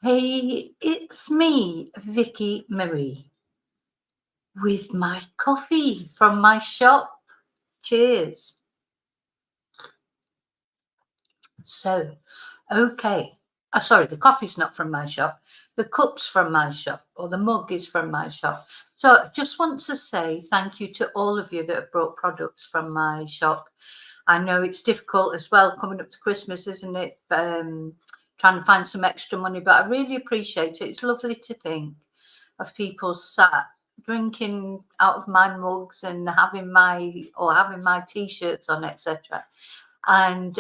Hey, it's me, Vicky Marie, with my coffee from my shop. Cheers. So, okay. Sorry, the coffee's not from my shop. The cup's from my shop, or the mug is from my shop. So, I just want to say thank you to all of you that have brought products from my shop. I know it's difficult as well coming up to Christmas, isn't it? Trying to find some extra money, but I really appreciate it. It's lovely to think of people sat drinking out of my mugs and having my t-shirts on, etc. And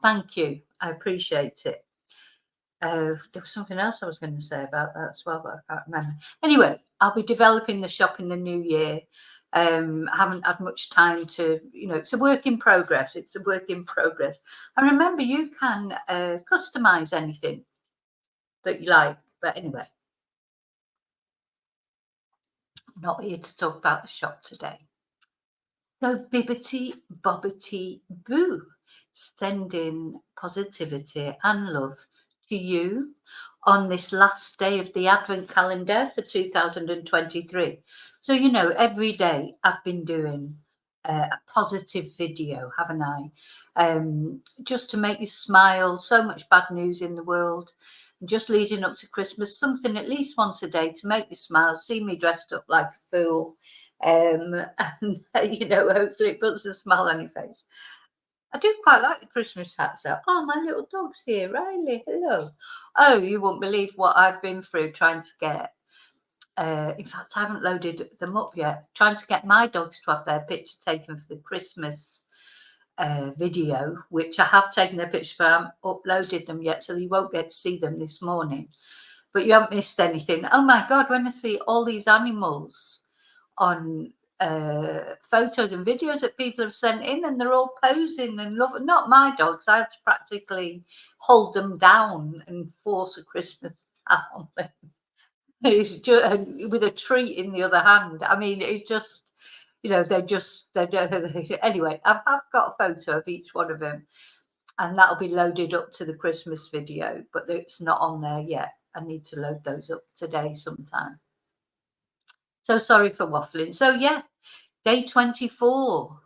thank you. I appreciate it. There was something else I was going to say about that as well, but I can't remember. Anyway, I'll be developing the shop in the new year. I haven't had much time to, it's a work in progress. It's a work in progress. And remember, you can customize anything that you like. But anyway, I'm not here to talk about the shop today. So bibbity bobbity boo, sending positivity and love to you on this last day of the Advent calendar for 2023. So, every day I've been doing a positive video, haven't I? Just to make you smile. So much bad news in the world. Just leading up to Christmas, something at least once a day to make you smile, see me dressed up like a fool. And hopefully it puts a smile on your face. I do quite like the Christmas hats out. Oh, my little dog's here, Riley. Hello. Oh, you won't believe what I've been through trying to get. In fact, I haven't loaded them up yet. Trying to get my dogs to have their picture taken for the Christmas video, which I have taken their picture, but I haven't uploaded them yet, so you won't get to see them this morning. But you haven't missed anything. Oh my God, when I see all these animals on photos and videos that people have sent in, and they're all posing and loving. Not my dogs. I had to practically hold them down and force a Christmas hat on them. It's just, with a treat in the other hand. I mean, it's just, anyway, I've got a photo of each one of them, and that'll be loaded up to the Christmas video, but it's not on there yet. I need to load those up today sometime. So sorry for waffling. So yeah, day 24.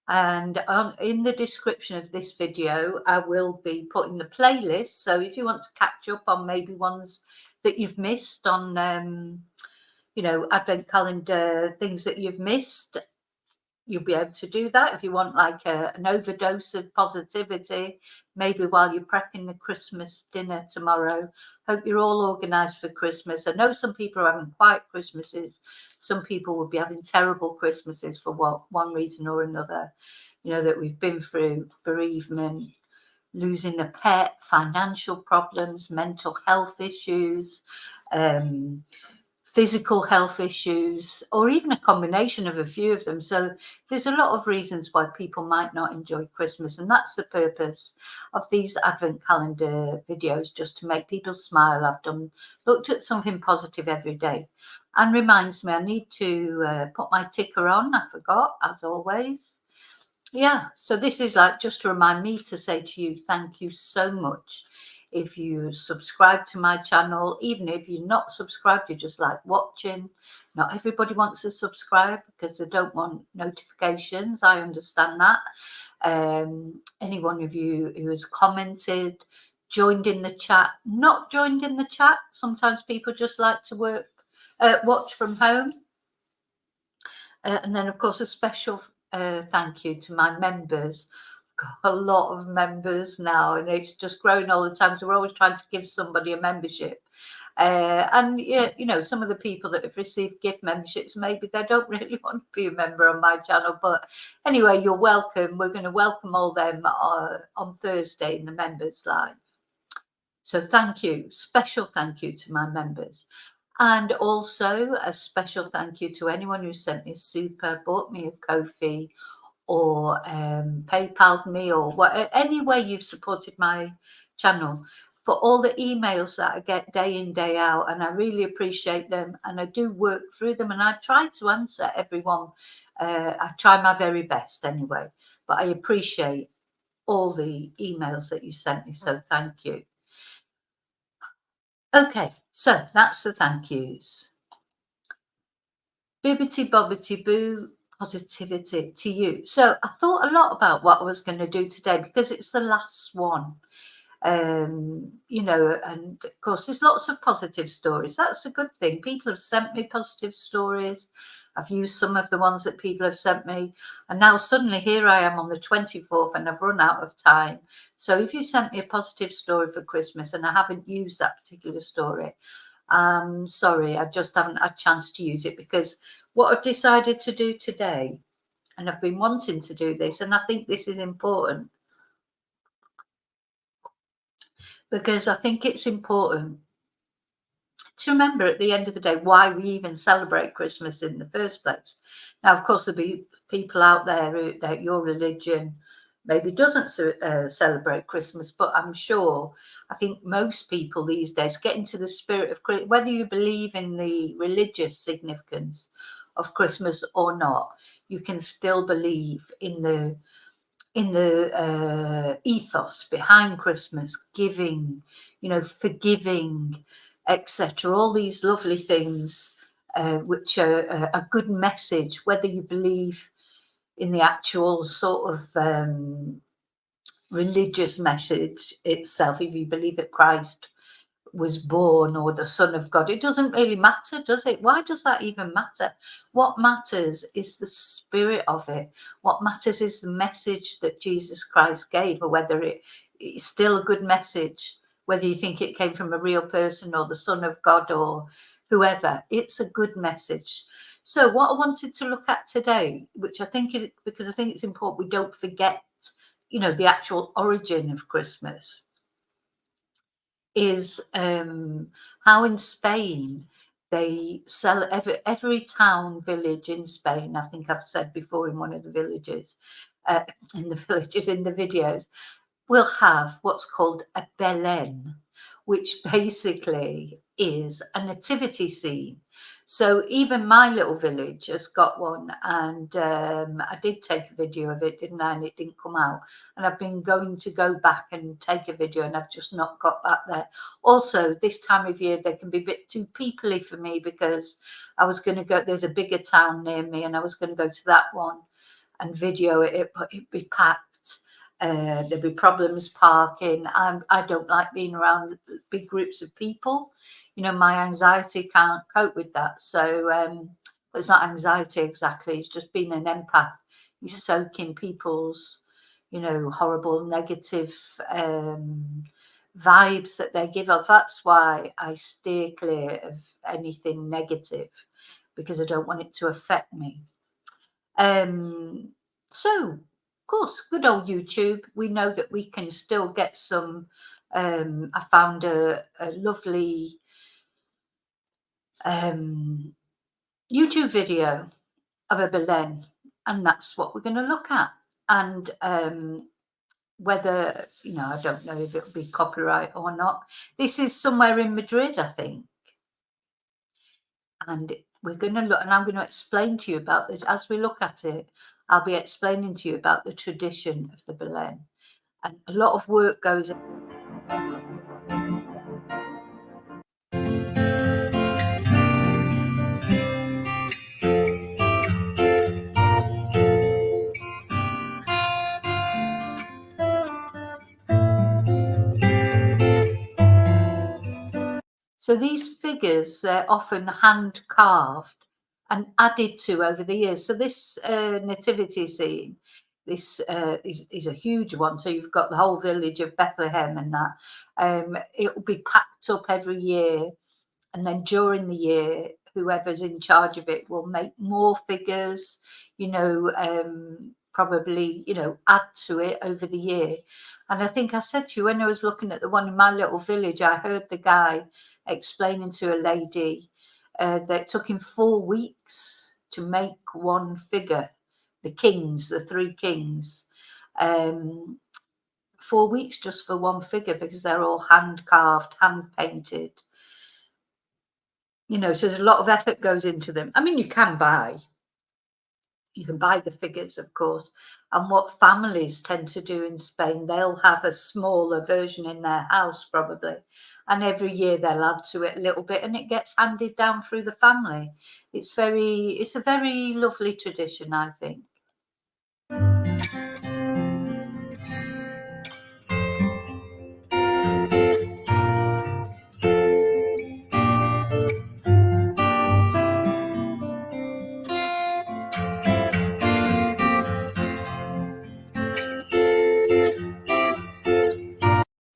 And in the description of this video, I will be putting the playlist. So if you want to catch up on maybe ones that you've missed on, Advent calendar, things that you've missed, you'll be able to do that. If you want like an overdose of positivity, maybe while you're prepping the Christmas dinner tomorrow. Hope you're all organised for Christmas. I know some people are having quiet Christmases. Some people will be having terrible Christmases for one reason or another. That we've been through bereavement, losing a pet, financial problems, mental health issues, physical health issues, or even a combination of a few of them. So there's a lot of reasons why people might not enjoy Christmas, and that's the purpose of these Advent calendar videos, just to make people smile. I've looked at something positive every day, and reminds me I need to put my ticker on. I forgot, as always. Yeah, so this is like just to remind me to say to you, thank you so much. If you subscribe to my channel, even if you're not subscribed, you just like watching. Not everybody wants to subscribe because they don't want notifications. I understand that. Any one of you who has commented, joined in the chat, not joined in the chat. Sometimes people just like to watch from home. And then, of course, a special thank you to my members. I've got a lot of members now, and it's just growing all the time. So we're always trying to give somebody a membership. And yeah, some of the people that have received gift memberships, maybe they don't really want to be a member on my channel. But anyway, you're welcome. We're going to welcome all them on Thursday in the members live. So thank you. Special thank you to my members. And also a special thank you to anyone who sent me a super, bought me a Ko-fi, or PayPal'd me, or any way you've supported my channel, for all the emails that I get day in, day out. And I really appreciate them. And I do work through them, and I try to answer everyone. I try my very best anyway. But I appreciate all the emails that you sent me. So thank you. Okay, so that's the thank yous. Bibbity bobbity boo, positivity to you. So I thought a lot about what I was going to do today because it's the last one. You know, and of course, there's lots of positive stories. That's a good thing. People have sent me positive stories. I've used some of the ones that people have sent me. And now suddenly here I am on the 24th and I've run out of time. So if you sent me a positive story for Christmas and I haven't used that particular story, sorry, I just haven't had a chance to use it because what I've decided to do today, and I've been wanting to do this, and I think this is important because I think it's important to remember at the end of the day why we even celebrate Christmas in the first place. Now, of course, there'll be people out there who, that your religion maybe doesn't celebrate Christmas, but I'm sure, I think most people these days get into the spirit of Christmas, whether you believe in the religious significance of Christmas or not, you can still believe in the ethos behind Christmas, giving, you know, forgiving, etc. All these lovely things, which are a good message, whether you believe in the actual sort of religious message itself, if you believe that Christ was born or the Son of God. It doesn't really matter, does it? Why does that even matter? What matters is the spirit of it. What matters is the message that Jesus Christ gave, or whether it's still a good message, whether you think it came from a real person or the Son of God or whoever. It's a good message. So what I wanted to look at today, which I think is because I think it's important we don't forget, you know, the actual origin of Christmas, is how in Spain they sell every town village in Spain. I think I've said before in one of the villages, in the villages in the videos, will have what's called a Belen, which basically is a nativity scene. So even my little village has got one, and I did take a video of it, didn't I? And it didn't come out. And I've been going to go back and take a video, and I've just not got back there. Also, this time of year, they can be a bit too peoply for me because I was going to go, there's a bigger town near me, and I was going to go to that one and video it, but it'd be packed. There'd be problems parking. I don't like being around big groups of people. You know, my anxiety can't cope with that. So it's not anxiety exactly. It's just being an empath. You soak in people's, you know, horrible negative vibes that they give off. That's why I steer clear of anything negative, because I don't want it to affect me. So, of course, good old YouTube. We know that we can still get some. I found a lovely YouTube video of a Belen, and that's what we're going to look at. And whether, you know, I don't know if it'll be copyright or not. This is somewhere in Madrid, I think. And we're going to look, and I'm going to explain to you about it as we look at it. I'll be explaining to you about the tradition of the Belen, and a lot of work goes. So these figures, they're often hand carved and added to over the years. So this nativity scene, this is a huge one. So you've got the whole village of Bethlehem and that. It will be packed up every year, and then during the year, whoever's in charge of it will make more figures, you know, probably, you know, add to it over the year. And I think I said to you, when I was looking at the one in my little village, I heard the guy explaining to a lady that it took him 4 weeks to make one figure, the kings, the 3 kings. 4 weeks just for one figure, because they're all hand carved, hand painted. You know, so there's a lot of effort goes into them. I mean, you can buy You can buy the figures, of course. And what families tend to do in Spain, they'll have a smaller version in their house probably. And every year they'll add to it a little bit and it gets handed down through the family. It's a very lovely tradition, I think.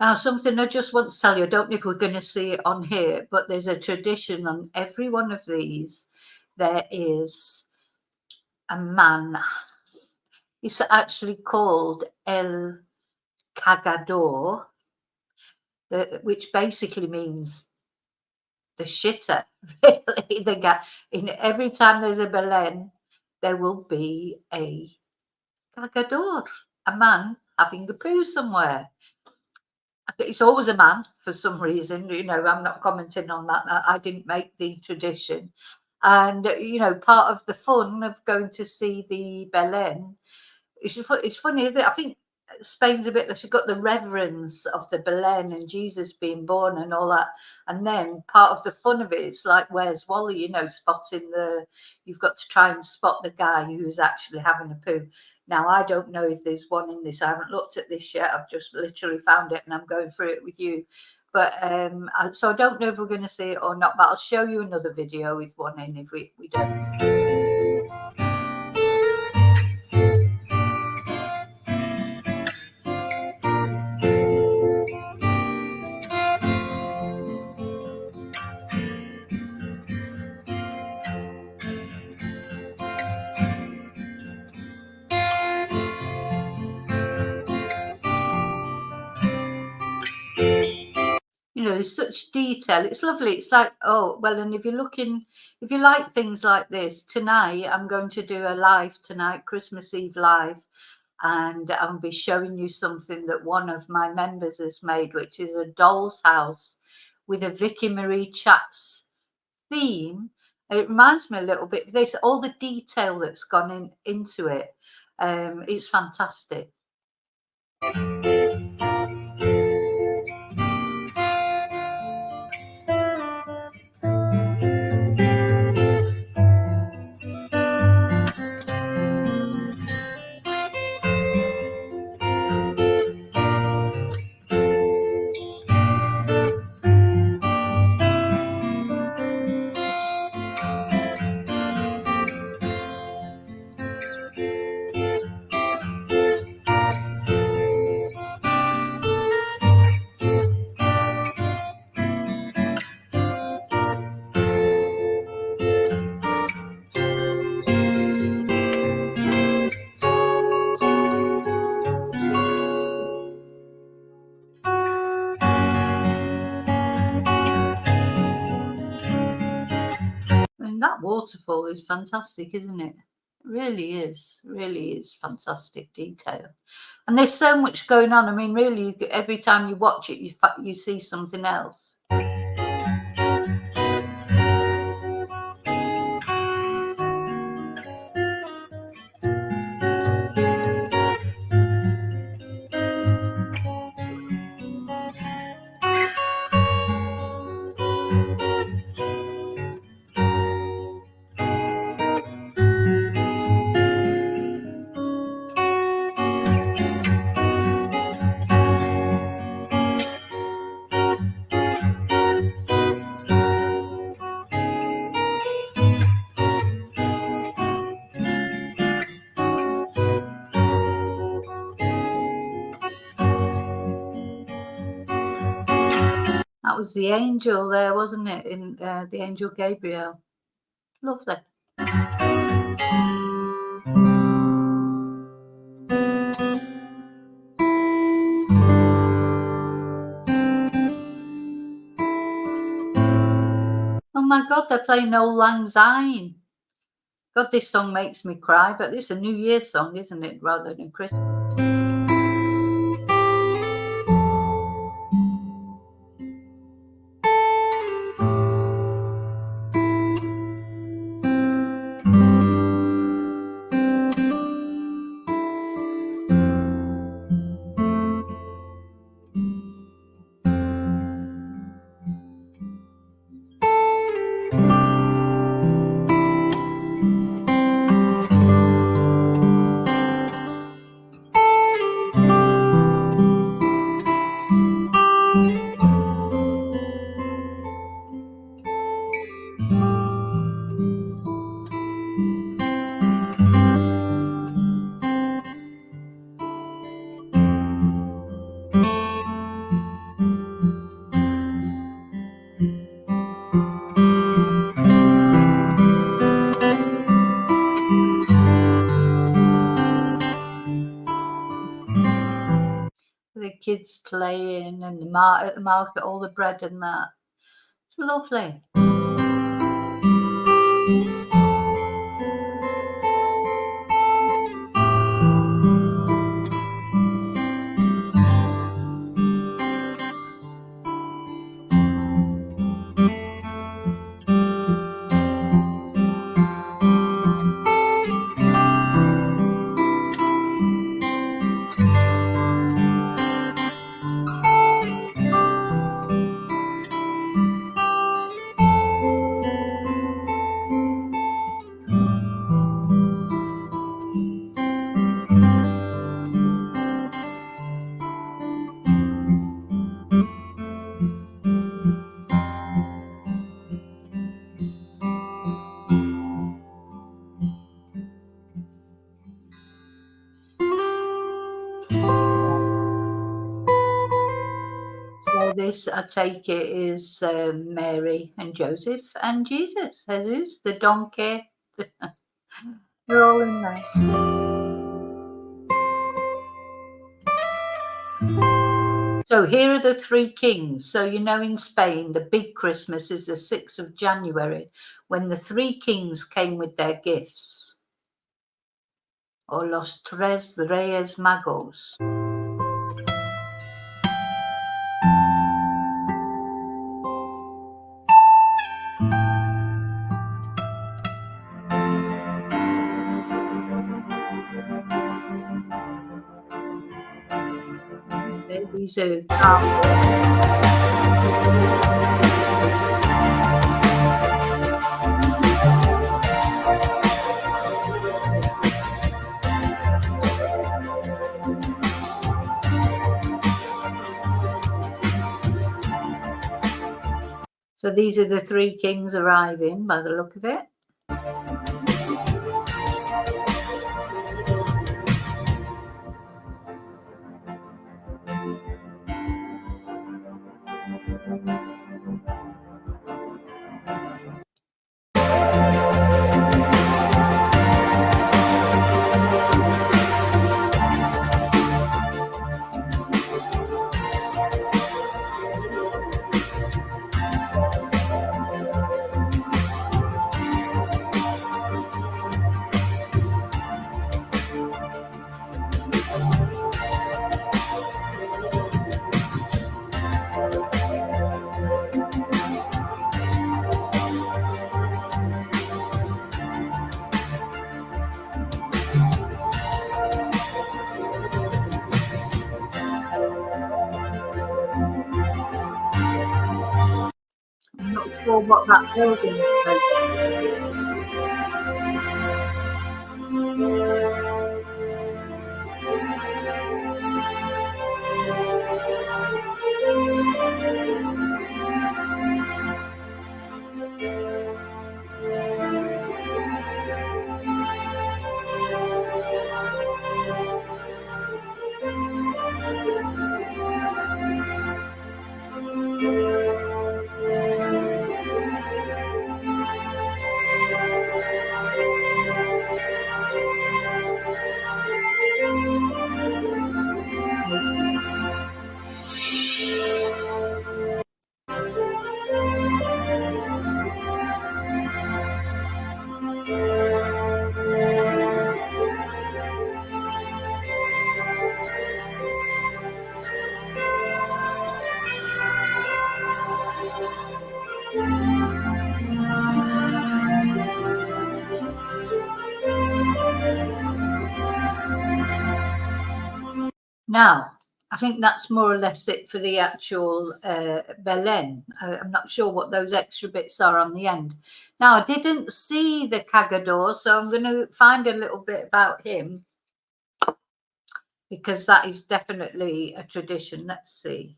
Now, something I just want to tell you, I don't know if we're going to see it on here, but there's a tradition on every one of these. There is a man. It's actually called El Cagador, which basically means the shitter. Really, the guy. In every time there's a Belen, there will be a cagador, a man having a poo somewhere. I think it's always a man for some reason. I'm not commenting on that. I didn't make the tradition. And part of the fun of going to see the Belen, it's funny, isn't it? I think Spain's a bit, you've got the reverence of the Belen and Jesus being born and all that. And then part of the fun of it is like, where's Wally? Spotting you've got to try and spot the guy who's actually having a poo. Now, I don't know if there's one in this. I haven't looked at this yet. I've just literally found it and I'm going through it with you. But so I don't know if we're going to see it or not, but I'll show you another video with one in if we don't. There's such detail. It's lovely. It's like, oh, well, and if you like things like this, tonight I'm going to do a live tonight, Christmas Eve live, and I'll be showing you something that one of my members has made, which is a doll's house with a Vicky Marie Chats theme. It reminds me a little bit of this, all the detail that's gone into it. It's fantastic. And that waterfall is fantastic, isn't it? Really is fantastic detail. And there's so much going on. I mean, really, every time you watch it, you see something else. That was the angel there, wasn't it? In the angel Gabriel. Lovely. Oh my God, they're playing Old Lang Syne. God, this song makes me cry, but this is a New Year's song, isn't it? Rather than Christmas. The kids playing and at the market, all the bread and that. It's lovely. So this, I take it, is Mary and Joseph and Jesus, Jesus, the donkey. They're all in there. So here are the three kings. So, you know, in Spain, the big Christmas is the 6th of January, when the three kings came with their gifts. Or Los Tres Reyes Magos. These are So these are the three kings arriving by the look of it. I'm not sure what that building is. Now, I think that's more or less it for the actual Belen. I'm not sure what those extra bits are on the end. Now, I didn't see the Cagador, so I'm going to find a little bit about him, because that is definitely a tradition. Let's see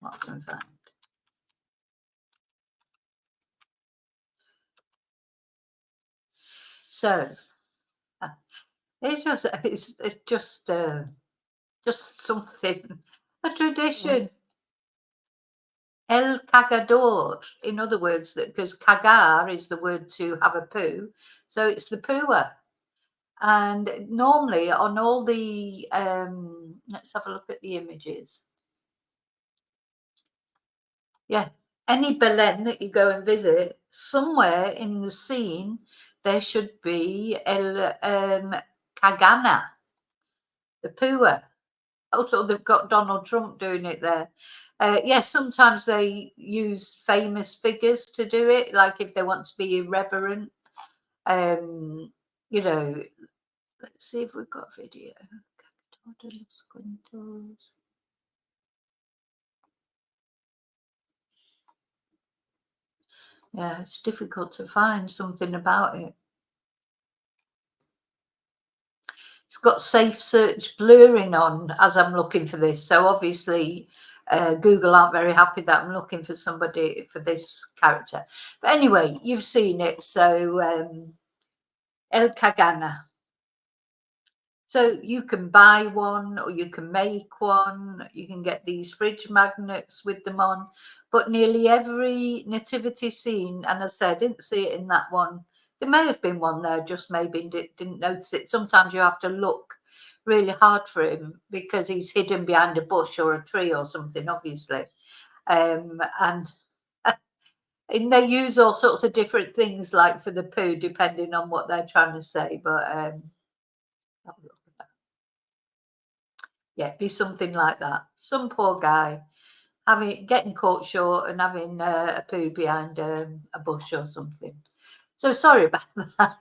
what I can find. So it's just something, a tradition. El cagador, in other words, that because cagar is the word to have a poo, so it's the pooer. And normally on all the, let's have a look at the images. Yeah, any Belen that you go and visit, somewhere in the scene, there should be Kagana, the Pua. Also, they've got Donald Trump doing it there. Yes, sometimes they use famous figures to do it, like if they want to be irreverent. You know, let's see if we've got video. Yeah, it's difficult to find something about it. It's got safe search blurring on as I'm looking for this. So obviously Google aren't very happy that I'm looking for somebody for this character. But anyway, you've seen it. So El Kagana. So you can buy one or you can make one. You can get these fridge magnets with them on. But nearly every nativity scene, and as I said, I didn't see it in that one. There may have been one there, just maybe didn't notice it. Sometimes you have to look really hard for him because he's hidden behind a bush or a tree or something, obviously. And and they use all sorts of different things, like for the poo, depending on what they're trying to say. But yeah, be something like that. Some poor guy getting caught short and having a poo behind a bush or something. So sorry about that.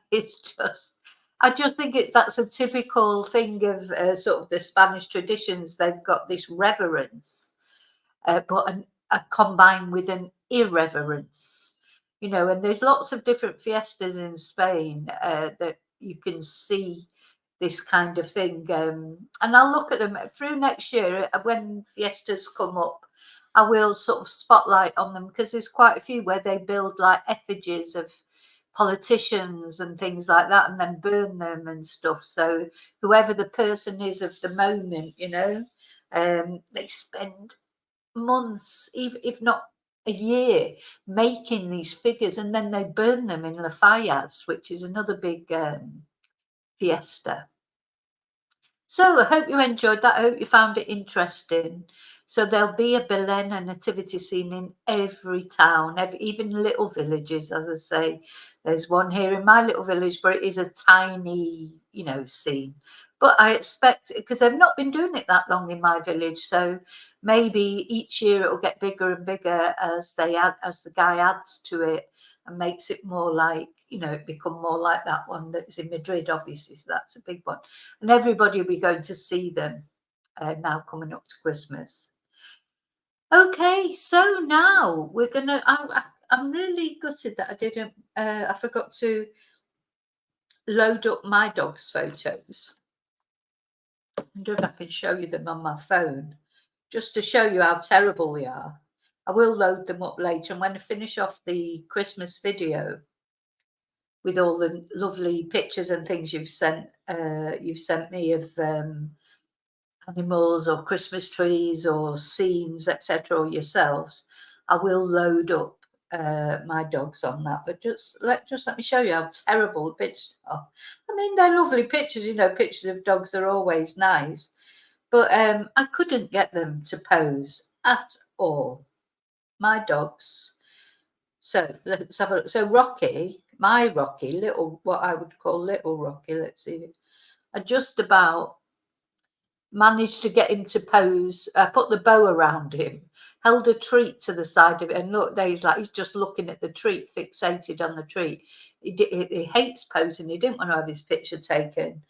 I just think that's a typical thing of sort of the Spanish traditions. They've got this reverence, but combined with an irreverence, and there's lots of different fiestas in Spain that you can see this kind of thing. And I'll look at them through next year when fiestas come up. I will sort of spotlight on them because there's quite a few where they build like effigies of politicians and things like that and then burn them and stuff. So whoever the person is of the moment, they spend months, if not a year, making these figures, and then they burn them in Lafayette, which is another big fiesta. So I hope you enjoyed that. I hope you found it interesting. So there'll be a Belen and nativity scene in every town, even little villages. As I say, there's one here in my little village, but it is a tiny, scene. But I expect, because they've not been doing it that long in my village, so maybe each year it will get bigger and bigger as the guy adds to it and makes it more like, become more like that one that's in Madrid, obviously. So that's a big one. And everybody will be going to see them now coming up to Christmas. Okay, so now we're gonna. I'm really gutted that I didn't. I forgot to load up my dog's photos. I wonder if I can show you them on my phone, just to show you how terrible they are. I will load them up later, and when I finish off the Christmas video with all the lovely pictures and things you've sent me of animals or Christmas trees or scenes, etc., or yourselves, I will load up my dogs on that. But just let me show you how terrible the pictures are. I mean, they're lovely pictures. Pictures of dogs are always nice, but I couldn't get them to pose at all. My dogs. So let's have a look. So Rocky, my Rocky, little, what I would call little Rocky. Let's see. I just about managed to get him to pose, put the bow around him, held a treat to the side of it, and look, there he's just looking at the treat, fixated on the treat. He hates posing. He didn't want to have his picture taken,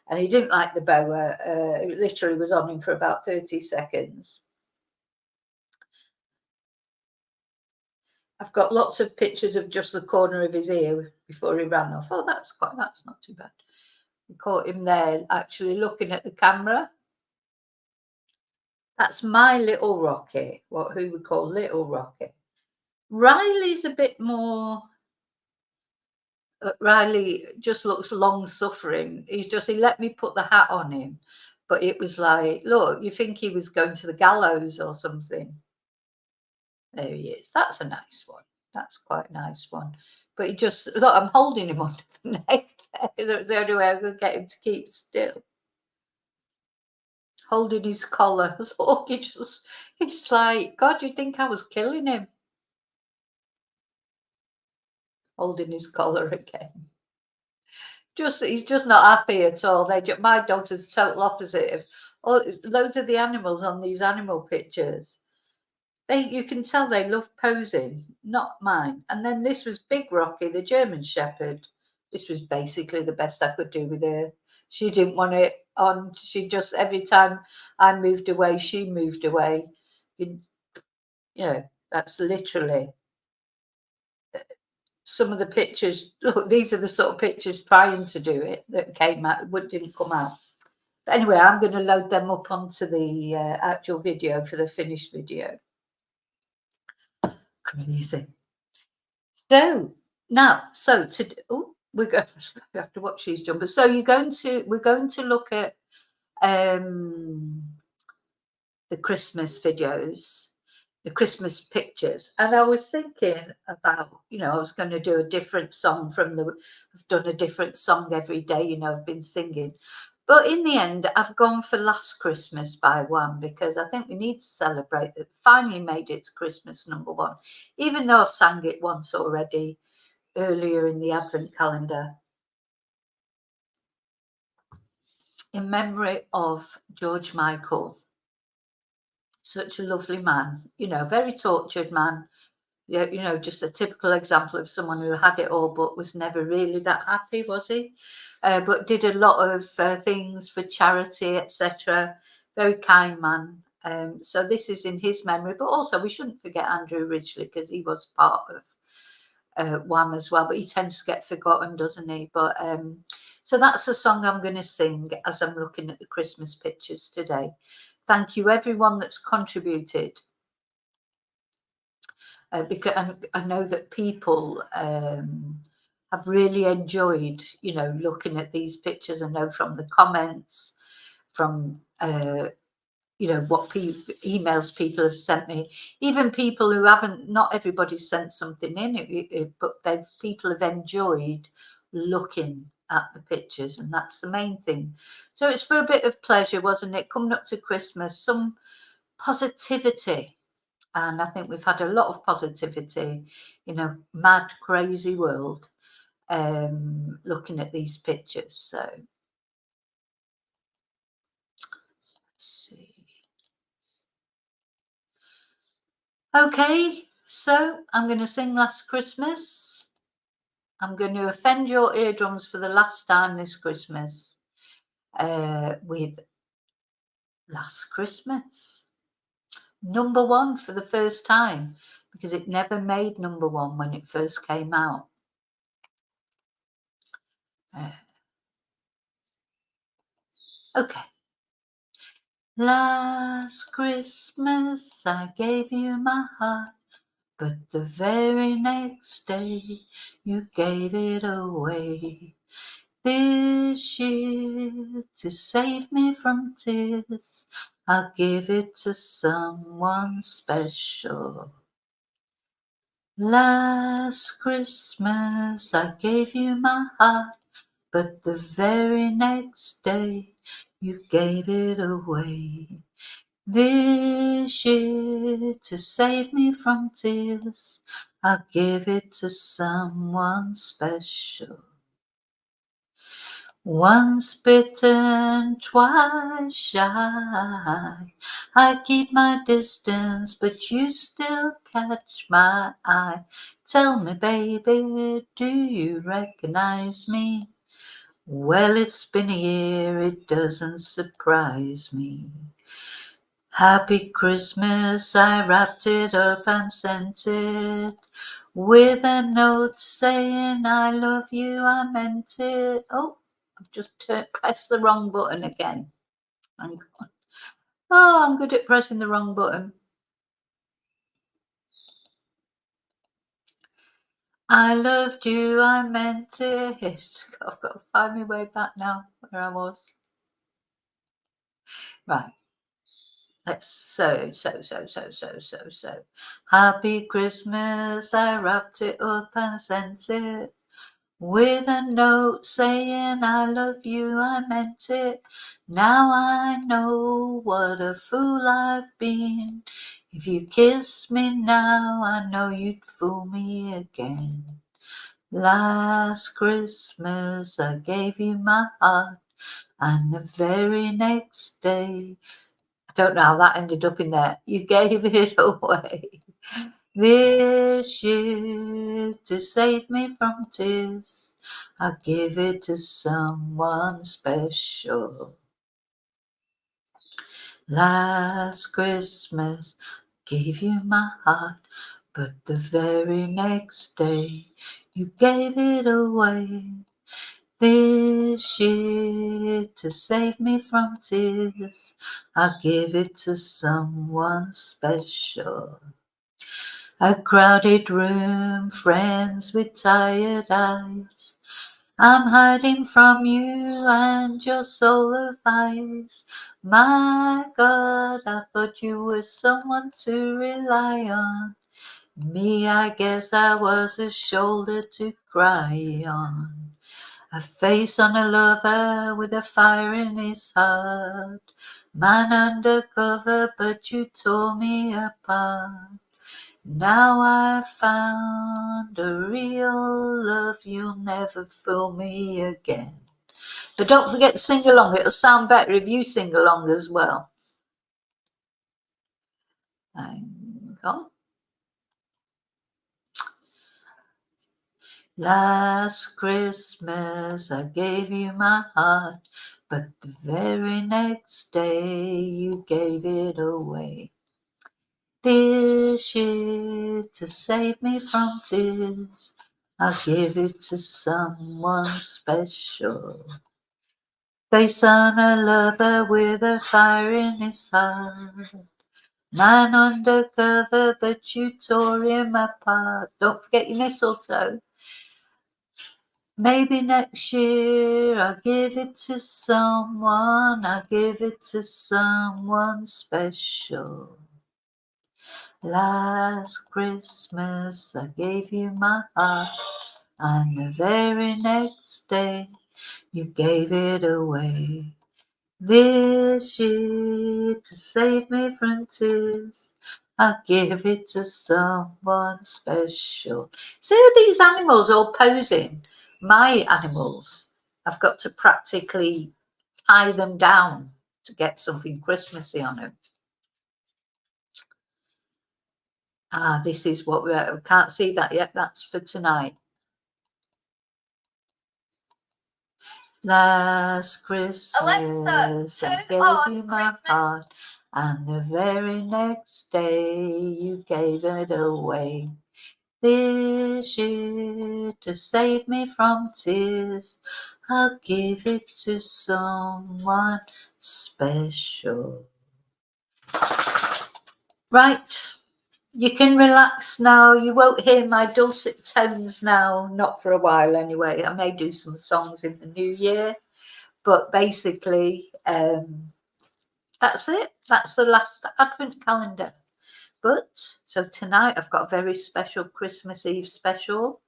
and he didn't like the boa. It literally was on him for about 30 seconds. I've got lots of pictures of just the corner of his ear before he ran off. Oh, that's not too bad. We caught him there actually looking at the camera. That's my little Rocky, who we call little Rocky. Riley's a bit more. Riley just looks long suffering. He let me put the hat on him, but it was like, look, you think he was going to the gallows or something. There he is. That's a nice one. That's quite a nice one. But look, I'm holding him on the neck. It's the only way I could get him to keep still. Holding his collar. Look, it's like, God, you think I was killing him? Holding his collar again. He's just not happy at all. My dogs are the total opposite of loads of the animals on these animal pictures. You can tell they love posing, not mine. And then this was Big Rocky, the German Shepherd. This was basically the best I could do with her. She didn't want it on. She just, every time I moved away, she moved away. You, you know, that's literally some of the pictures. Look, these are the sort of pictures trying to do it that came out, didn't come out. But anyway, I'm going to load them up onto the actual video for the finished video. Crazy. So now, we have to watch these jumpers. So we're going to look at the Christmas videos, the Christmas pictures, and I was thinking about, I was going to do a different song I've done a different song every day, I've been singing. But in the end, I've gone for Last Christmas by Wham, because I think we need to celebrate that it finally made its Christmas #1, even though I've sang it once already earlier in the Advent calendar. In memory of George Michael, such a lovely man, very tortured man. Yeah, just a typical example of someone who had it all but was never really that happy, was he? But did a lot of things for charity, etc. Very kind man. So this is in his memory, but also we shouldn't forget Andrew Ridgeley, because he was part of Wham as well, but he tends to get forgotten, doesn't he? But so that's the song I'm going to sing as I'm looking at the Christmas pictures today. Thank you everyone that's contributed. Because I know that people have really enjoyed, looking at these pictures. I know from the comments, from what emails people have sent me, even people who haven't. Not everybody's sent something in, but people have enjoyed looking at the pictures, and that's the main thing. So it's for a bit of pleasure, wasn't it? Coming up to Christmas, some positivity. And I think we've had a lot of positivity in a mad, crazy world, looking at these pictures. So, let's see. Okay, so I'm going to sing Last Christmas. I'm going to offend your eardrums for the last time this Christmas with Last Christmas. #1 for the first time, because it never made #1 when it first came out. Okay. Last Christmas I gave you my heart, but the very next day you gave it away. This year, to save me from tears, I'll give it to someone special. Last Christmas I gave you my heart, but the very next day you gave it away. This year, to save me from tears, I'll give it to someone special. Once bitten, twice shy, I keep my distance, but you still catch my eye. Tell me, baby, do you recognize me? Well, it's been a year, it doesn't surprise me. Happy Christmas, I wrapped it up and sent it with a note saying I love you, I meant it. Oh, I've just pressed the wrong button again. Oh, I'm good at pressing the wrong button. I loved you, I meant it. I've got to find my way back now where I was. Right. So. Happy Christmas, I wrapped it up and sent it with a note saying I love you, I meant it. Now I know what a fool I've been. If you kiss me now, I know you'd fool me again. Last Christmas I gave you my heart, and the very next day, I don't know how that ended up in there, you gave it away. This year, to save me from tears, I'll give it to someone special. Last Christmas, gave you my heart, but the very next day, you gave it away. This year, to save me from tears, I'll give it to someone special. A crowded room, friends with tired eyes. I'm hiding from you and your soul of ice. My God, I thought you were someone to rely on. Me, I guess I was a shoulder to cry on. A face on a lover with a fire in his heart. Man undercover, but you tore me apart. Now I've found a real love, you'll never fool me again. But don't forget to sing along. It'll sound better if you sing along as well. Hang on. Last Christmas I gave you my heart, but the very next day you gave it away. This year, to save me from tears, I'll give it to someone special. Face on a lover with a fire in his heart. Man undercover, but you tore him apart. Don't forget your mistletoe. Maybe next year I'll give it to someone. I'll give it to someone special. Last Christmas I gave you my heart, and the very next day you gave it away. This year, to save me from tears, I'll give it to someone special. See these animals all posing? My animals. I've got to practically tie them down to get something Christmassy on them. This is what we can't see that yet. That's for tonight. Last Christmas Alexa, I turn gave on you my Christmas. heart, and the very next day you gave it away. This year, to save me from tears, I'll give it to someone special. Right, you can relax now. You won't hear my dulcet tones now, not for a while anyway. I may do some songs in the new year, but basically, that's it. That's the last Advent calendar. But so tonight I've got a very special Christmas Eve special.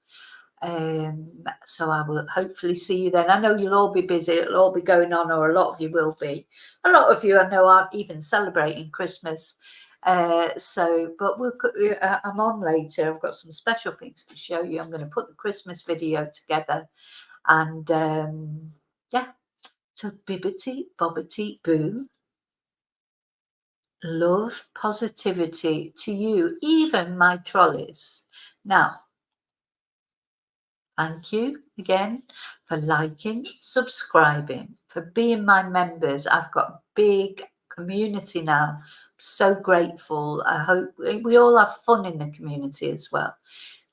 So I will hopefully see you then. I know you'll all be busy. It'll all be going on, or a lot of you will be. A lot of you I know aren't even celebrating Christmas. But I'm on later. I've got some special things to show you. I'm going to put the Christmas video together, and yeah. So bibbity bobbity boo. Love, positivity to you, even my trolleys. Now, thank you again for liking, subscribing, for being my members. I've got a big community now. I'm so grateful. I hope we all have fun in the community as well.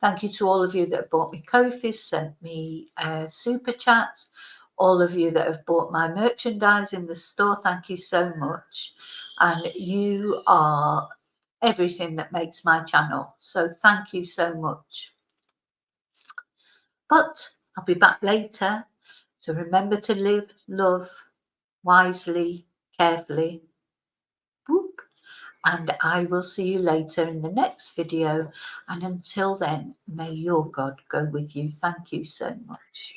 Thank you to all of you that have bought me Ko-fi, sent me super chats. All of you that have bought my merchandise in the store, thank you so much. And you are everything that makes my channel. So thank you so much. But I'll be back later. So remember to live, love wisely, carefully. Whoop. And I will see you later in the next video. And until then, may your God go with you. Thank you so much.